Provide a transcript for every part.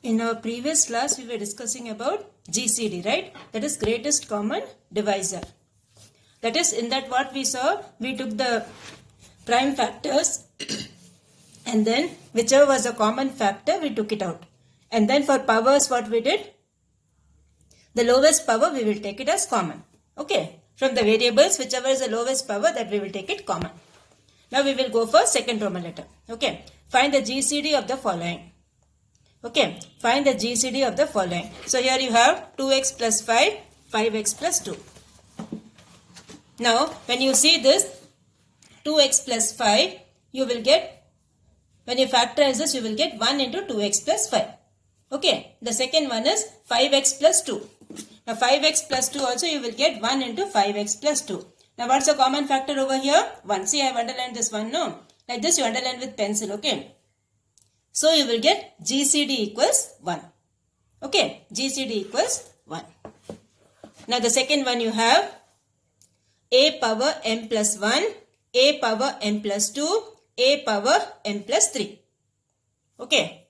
In our previous class, we were discussing about GCD, right? That is greatest common divisor. That is, in that what we saw, we took the prime factors and then whichever was a common factor, we took it out. And then for powers, what we did? The lowest power, we will take it as common. Okay. From the variables, whichever is the lowest power, that we will take it common. Now we will go for second Roman letter. Okay. Find the GCD of the following. Okay, find the GCD of the following. So here you have 2x plus 5, 5x plus 2. Now, when you see this 2x plus 5, you will get, when you factorize this, you will get 1 into 2x plus 5. Okay, the second one is 5x plus 2. Now, 5x plus 2 also you will get 1 into 5x plus 2. Now, what's the common factor over here? 1. See, I have underlined this one, no? Like this, you underline with pencil, okay? So, you will get GCD equals 1. Okay, GCD equals 1. Now, the second one you have a power m plus 1, a power m plus 2, a power m plus 3. Okay.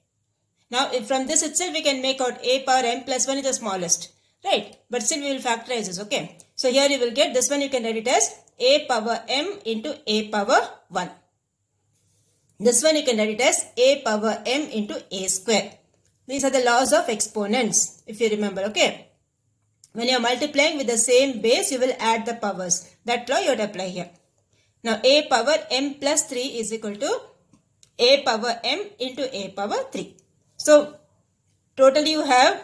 Now, if from this itself we can make out a power m plus 1 is the smallest. Right. But still we will factorize this. Okay. So, here you will get this one, you can write it as a power m into a power 1. This one you can write it as a power m into a square. These are the laws of exponents, if you remember, okay. When you are multiplying with the same base, you will add the powers. That law you would apply here. Now, a power m plus 3 is equal to a power m into a power 3. So, totally you have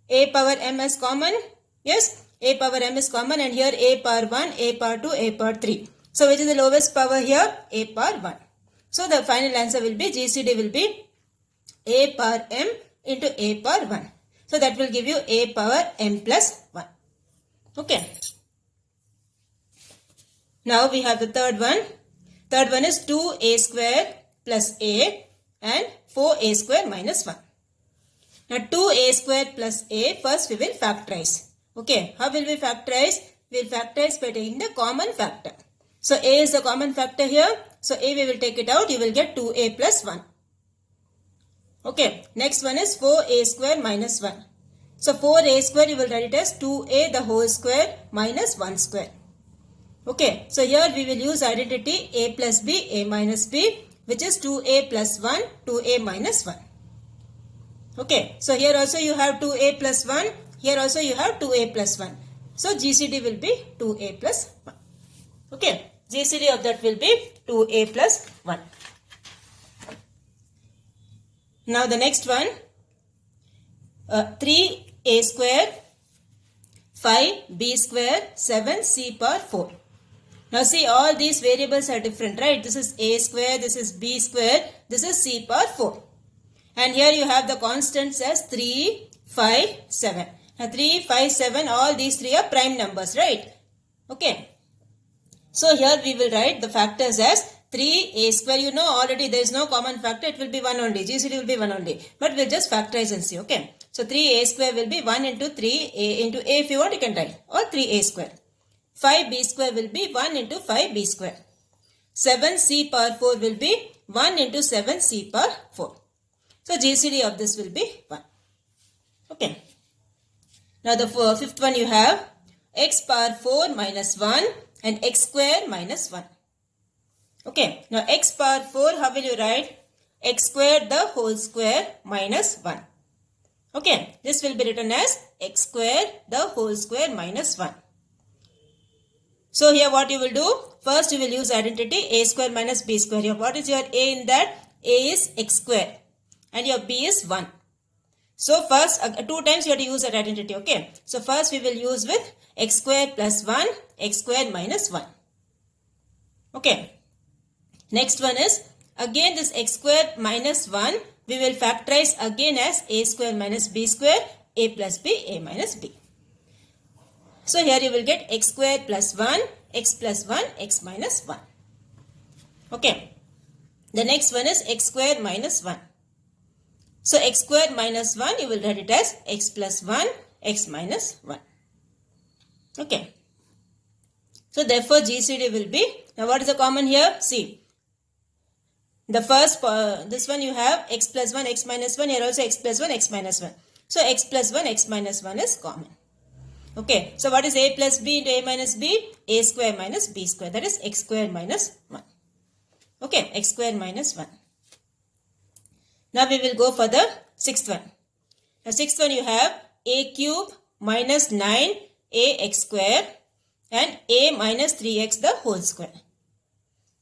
a power m as common. Yes, a power m is common, and here a power 1, a power 2, a power 3. So, which is the lowest power here? A power 1. So, the final answer will be, GCD will be a power m into a power 1. So, that will give you a power m plus 1. Okay. Now, we have the third one. Third one is 2a square plus a and 4a square minus 1. Now, 2a square plus a, first we will factorize. Okay. How will we factorize? We will factorize by taking the common factor. So, a is the common factor here. So, a we will take it out. You will get 2a plus 1. Okay. Next one is 4a square minus 1. So, 4a square you will write it as 2a the whole square minus 1 square. Okay. So, here we will use identity a plus b, a minus b, which is 2a plus 1, 2a minus 1. Okay. So, here also you have 2a plus 1. Here also you have 2a plus 1. So, GCD will be 2a plus 1. Okay. GCD of that will be 2a plus 1. Now, the next one, 3a square, 5b square, 7c power 4. Now, see, all these variables are different, right? This is a square, this is b square, this is c power 4. And here you have the constants as 3, 5, 7. Now, 3, 5, 7, all these three are prime numbers, right? Okay. So, here we will write the factors as 3a square. You know already there is no common factor. It will be 1 only. GCD will be 1 only. But we'll just factorize and see. Okay. So, 3a square will be 1 into 3a into a if you want you can write. Or 3a square. 5b square will be 1 into 5b square. 7c power 4 will be 1 into 7c power 4. So, GCD of this will be 1. Okay. Now, the fifth one you have x power 4 minus 1 and x square minus 1. Okay. Now, x power 4, how will you write? X square the whole square minus 1. Okay. This will be written as x square the whole square minus 1. So, here what you will do? First, you will use identity a square minus b square. Here, what is your a in that? A is x square and your b is 1. So, first, 2 times you have to use that identity. Okay. So, first we will use with x square plus 1, x square minus 1. Okay. Next one is, again this x square minus 1, we will factorize again as a square minus b square, a plus b, a minus b. So, here you will get x square plus 1, x plus 1, x minus 1. Okay. The next one is x square minus 1. So, x square minus 1, you will write it as x plus 1, x minus 1. Okay. So, therefore, GCD will be, now what is the common here? See, The first, this one you have x plus 1, x minus 1, here also x plus 1, x minus 1. So x plus 1, x minus 1 is common. Okay, so what is a plus b into a minus b? A square minus b square, that is x square minus 1. Okay, x square minus 1. Now we will go for the sixth one. The sixth one you have a cube minus 9ax square and a minus 3x the whole square.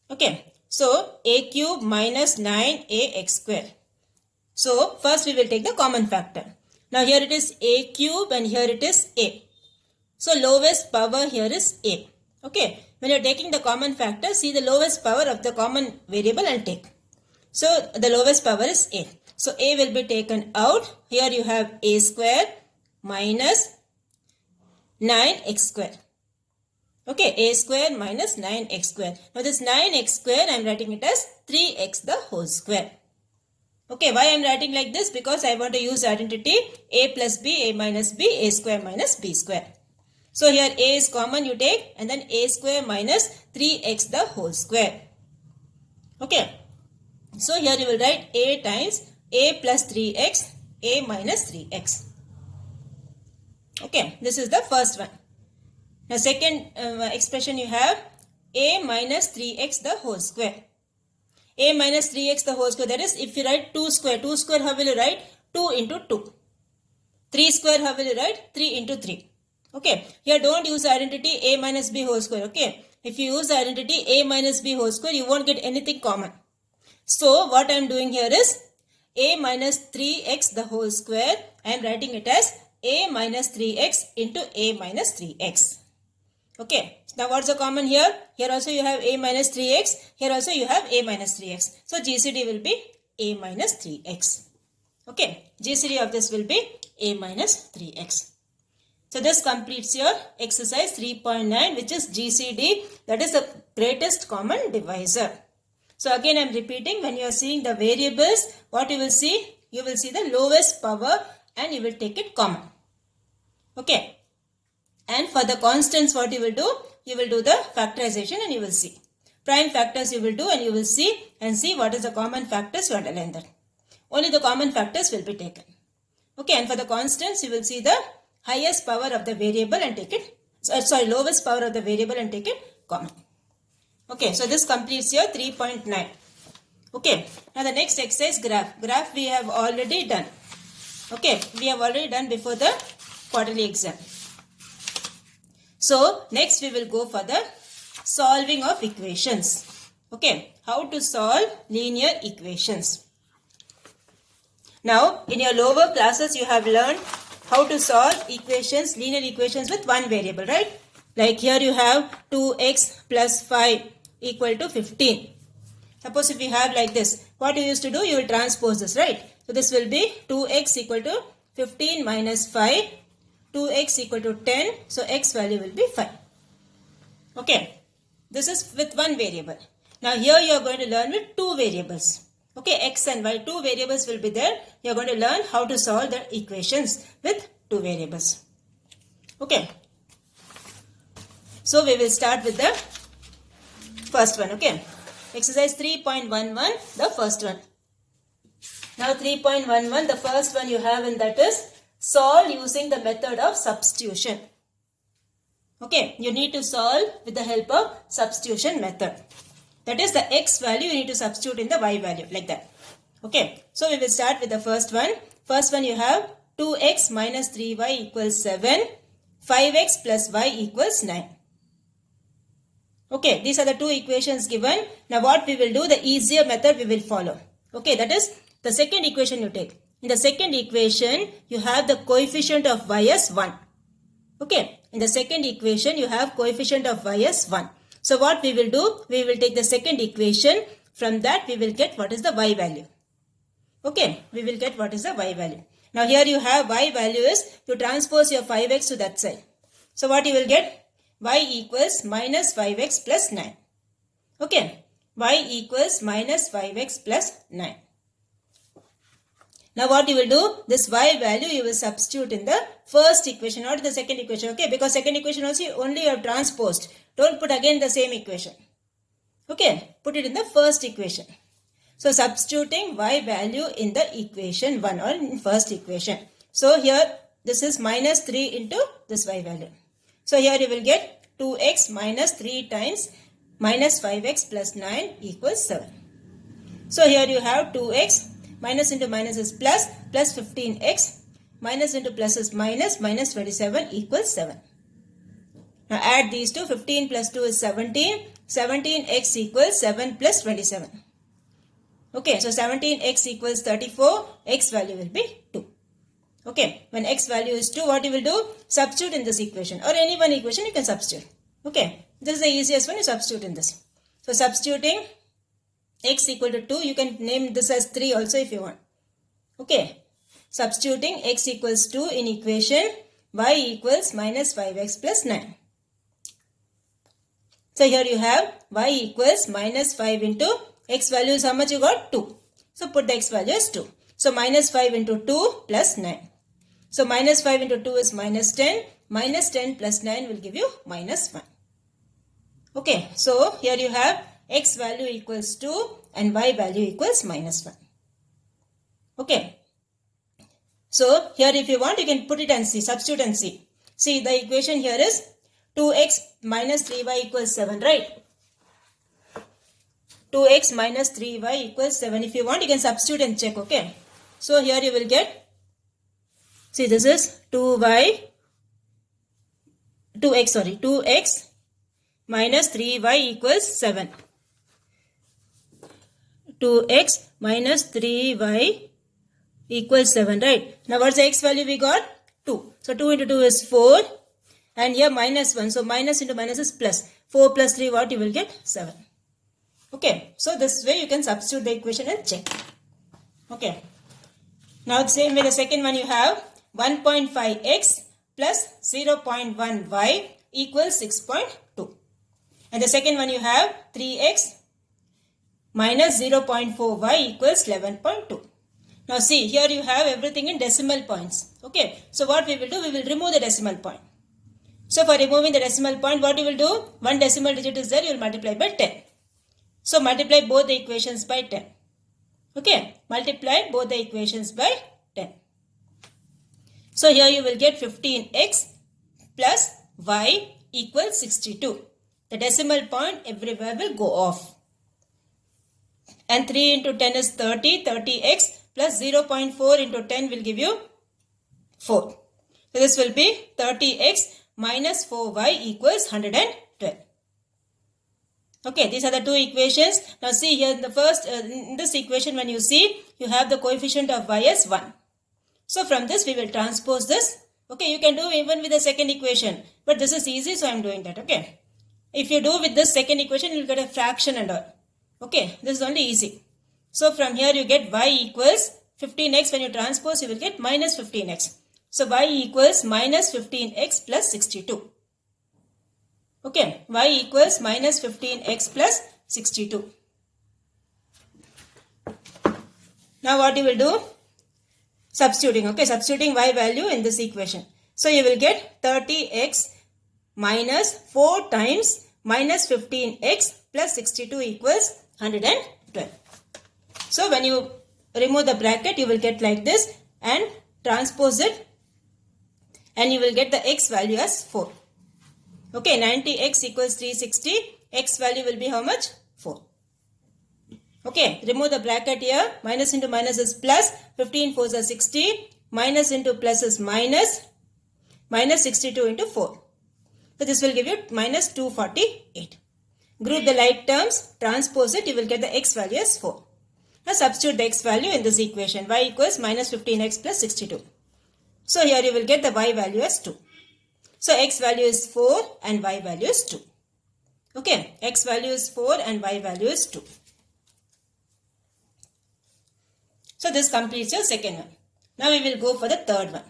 Okay, so a cube minus 9ax square. So first we will take the common factor. Now here it is a cube and here it is a. So lowest power here is a. Okay, when you are taking the common factor, see the lowest power of the common variable and take. So the lowest power is a. So a will be taken out. Here you have a square minus 9x square. Okay, a square minus 9x square. Now this 9x square I am writing it as 3x the whole square. Okay, why I am writing like this? Because I want to use identity a plus b, a minus b, a square minus b square. So here a is common, you take, and then a square minus 3x the whole square. Okay, so here you will write a times a plus 3x, a minus 3x. Okay, this is the first one. Now second expression you have a minus 3x the whole square. A minus 3x the whole square, that is if you write 2 square how will you write? 2 into 2. 3 square how will you write? 3 into 3. Okay, here don't use identity a minus b whole square. Okay, if you use identity a minus b whole square, you won't get anything common. So what I am doing here is a minus 3x the whole square. I am writing it as a minus 3x into a minus 3x. Okay, now what's the common here? Here also you have a minus 3x. Here also you have a minus 3x. So GCD will be a minus 3x. Okay, GCD of this will be a minus 3x. So this completes your exercise 3.9, which is GCD, that is the greatest common divisor. So again I am repeating, when you are seeing the variables, what you will see? You will see the lowest power and you will take it common. Okay. And for the constants, what you will do? You will do the factorization and you will see. Prime factors you will do and you will see and see what is the common factors, you underline that. Only the common factors will be taken. Okay, and for the constants, you will see the highest power of the variable and take it, lowest power of the variable and take it common. Okay, so this completes your 3.9. Okay, now the next exercise, graph. Graph we have already done. Okay, we have already done before the quarterly exam. So next we will go for the solving of equations. Okay, how to solve linear equations. Now in your lower classes you have learned how to solve equations, linear equations with one variable, right? Like here you have 2x plus 5 equal to 15. Suppose if you have like this, what you used to do, you will transpose this, right? So this will be 2x equal to 15 minus 5, 2x equal to 10, so x value will be 5. Okay, this is with one variable. Now here you are going to learn with two variables. Okay, x and y, two variables will be there. You are going to learn how to solve the equations with two variables. Okay, so we will start with the first one. Okay, exercise 3.11, the first one. Now 3.11, the first one you have, and that is solve using the method of substitution. Okay, you need to solve with the help of substitution method. That is the x value you need to substitute in the y value, like that. Okay, so we will start with the first one. First one you have 2x minus 3y equals 7, 5x plus y equals 9. Okay, these are the two equations given. Now what we will do, the easier method we will follow. Okay, that is the second equation you take. In the second equation, you have the coefficient of y as 1. Okay, in the second equation, you have coefficient of y as 1. So what we will do, we will take the second equation. From that, we will get what is the y value. Okay, we will get what is the y value. Now here you have y value is, you transpose your 5x to that side. So what you will get? Y equals minus 5x plus 9. Okay, y equals minus 5x plus 9. Now what you will do, this y value you will substitute in the first equation, not in the second equation. Okay, because second equation also only you have transposed. Don't put again the same equation. Okay, put it in the first equation. So substituting y value in the equation 1 or in first equation. So here this is minus 3 into this y value. So here you will get 2x minus 3 times minus 5x plus 9 equals 7. So here you have 2x, minus into minus is plus, plus 15x, minus into plus is minus, minus 27 equals 7. Now add these two, 15 plus 2 is 17, 17x equals 7 plus 27. Okay, so 17x equals 34, x value will be 2. Okay, when x value is 2, what you will do? Substitute in this equation or any one equation you can substitute. Okay, this is the easiest one, you substitute in this. So substituting x equal to 2, you can name this as 3 also if you want. Okay, substituting x equals 2 in equation y equals minus 5x plus 9. So here you have y equals minus 5 into x value is how much you got? 2. So put the x value as 2. So minus 5 into 2 plus 9. So minus 5 into 2 is minus 10. Minus 10 plus 9 will give you minus 1. Okay, so here you have x value equals 2 and y value equals minus 1. Okay. So here if you want you can put it and see, substitute and see. See the equation here is 2x minus 3y equals 7, right? 2x minus 3y equals 7. If you want you can substitute and check, okay? So here you will get, see this is 2x minus 3y equals 7. 2x minus 3y equals 7, right? Now what's the x value we got? 2. So 2 into 2 is 4 and here minus 1. So minus into minus is plus. 4 plus 3 what you will get? 7. Okay. So this way you can substitute the equation and check. Okay. Now the same way the second one you have 1.5x plus 0.1y equals 6.2. And the second one you have 3x minus 0.4y equals 11.2. Now see, here you have everything in decimal points. Okay. So what we will do, we will remove the decimal point. So for removing the decimal point, what you will do? One decimal digit is there, you will multiply by 10. So multiply both the equations by 10. Okay. Multiply both the equations by 10. So here you will get 15x plus y equals 62. The decimal point everywhere will go off. And 3 into 10 is 30. 30x plus 0.4 into 10 will give you 4. So this will be 30x minus 4y equals 112. Okay, these are the two equations. Now see here in the first, in this equation when you see, you have the coefficient of y as 1. So from this we will transpose this. Okay, you can do even with the second equation. But this is easy, so I am doing that. Okay. If you do with this second equation, you will get a fraction and all. Okay, this is only easy. So from here you get y equals 15x. When you transpose, you will get minus 15x. So y equals minus 15x plus 62. Okay, y equals minus 15x plus 62. Now what you will do? Substituting. Okay, substituting y value in this equation. So you will get 30x minus 4 times minus 15x plus 62 equals 112. So when you remove the bracket, you will get like this and transpose it and you will get the x value as 4. Okay, 90x equals 360. X value will be how much? 4. Okay, remove the bracket here. Minus into minus is plus. 15 4s are 60. Minus into plus is minus. Minus 62 into 4. So this will give you minus 248. Group the like terms. Transpose it. You will get the x value as 4. Now substitute the x value in this equation. Y equals minus 15x plus 62. So here you will get the y value as 2. So x value is 4 and y value is 2. Okay, x value is 4 and y value is 2. So this completes your second one. Now we will go for the third one.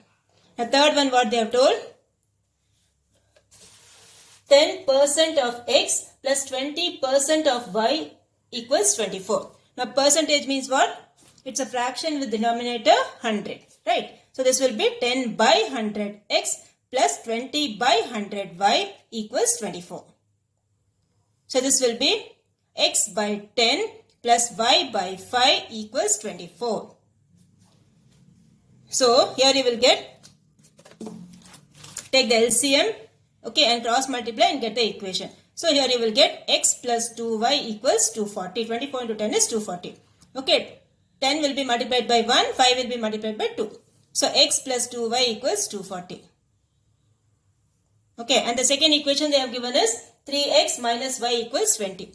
The third one what they have told? 10% of x plus 20% of y equals 24. Now percentage means what? It's a fraction with denominator 100. Right? So this will be 10 by 100x plus 20 by 100y equals 24. So this will be x by 10 plus y by 5 equals 24. So here you will get, take the LCM, okay, and cross multiply and get the equation. So here you will get x plus 2y equals 240. 24 into 10 is 240. Okay, 10 will be multiplied by 1, 5 will be multiplied by 2. So x plus 2y equals 240. Okay, and the second equation they have given is 3x minus y equals 20.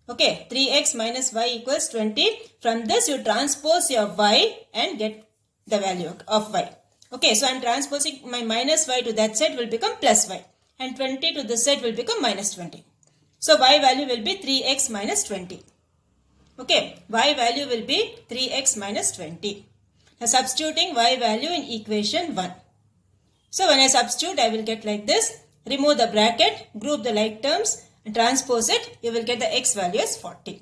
Okay, 3x minus y equals 20. From this you transpose your y and get the value of y. Okay, so I am transposing my minus y to that side will become plus y. And 20 to this side will become minus 20. So y value will be 3x minus 20. Okay, y value will be 3x minus 20. Now substituting y value in equation 1. So when I substitute, I will get like this. Remove the bracket, group the like terms and transpose it. You will get the x value as 40.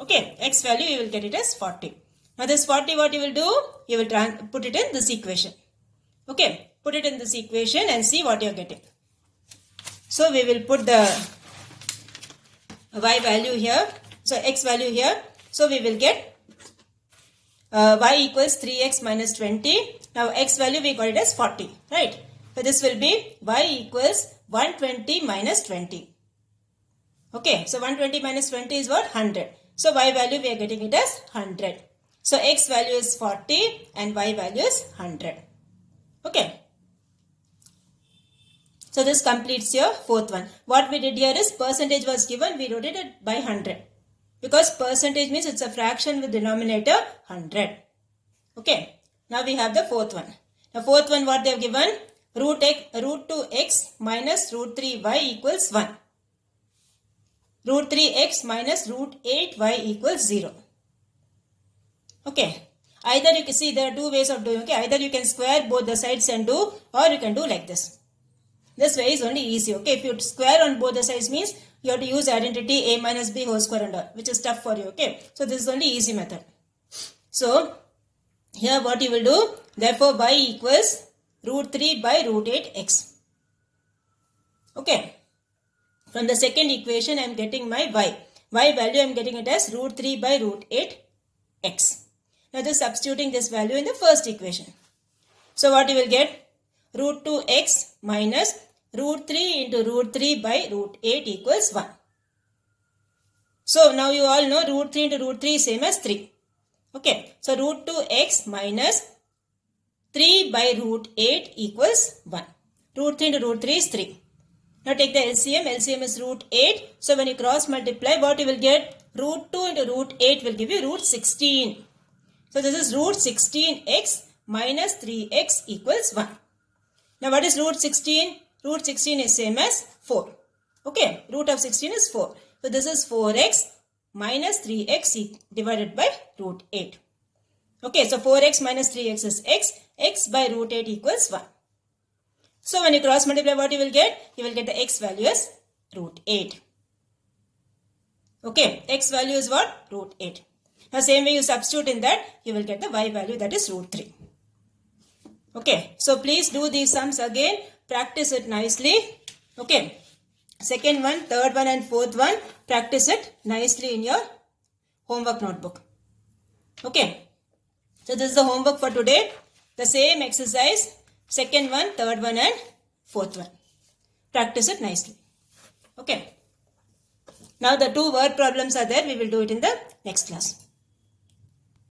Okay, x value you will get it as 40. Now this 40 what you will do? You will put it in this equation. Okay, put it in this equation and see what you are getting. So we will put the y value here. So x value here. So we will get y equals 3x minus 20. Now x value we got it as 40. Right. So this will be y equals 120 minus 20. Okay. So 120 minus 20 is what? 100. So y value we are getting it as 100. So x value is 40 and y value is 100. Okay. So this completes your fourth one. What we did here is percentage was given. We wrote it by 100. Because percentage means it's a fraction with denominator 100. Okay. Now we have the fourth one. The fourth one what they have given? Root 2x minus root 3y equals 1. Root 3x minus root 8y equals 0. Okay. Either you can see there are two ways of doing. Okay. Either you can square both the sides and do, or you can do like this. This way is only easy. Okay. If you square on both the sides means you have to use identity a minus b whole square and all, which is tough for you. Okay. So this is only easy method. So here what you will do? Therefore y equals root 3 by root 8x. Okay. From the second equation I am getting my y. Y value I am getting it as root 3 by root 8x. Now just substituting this value in the first equation. So what you will get? Root 2x minus root 3 into root 3 by root 8 equals 1. So now you all know root 3 into root 3 is same as 3. Okay. So root 2x minus 3 by root 8 equals 1. Root 3 into root 3 is 3. Now take the LCM. LCM is root 8. So when you cross multiply, what you will get? Root 2 into root 8 will give you root 16. So this is root 16x minus 3x equals 1. Now what is root 16? Root 16 is same as 4. Okay. Root of 16 is 4. So this is 4x minus 3x divided by root 8. Okay. So 4x minus 3x is x. X by root 8 equals 1. So when you cross multiply, what you will get? You will get the x value as root 8. Okay. X value is what? Root 8. Now same way you substitute in that, you will get the y value, that is root 3. Okay. So please do these sums again. Practice it nicely. Okay. Second one, third one and fourth one, practice it nicely in your homework notebook. Okay. So this is the homework for today. The same exercise, second one, third one and fourth one. Practice it nicely. Okay. Now the two word problems are there. We will do it in the next class.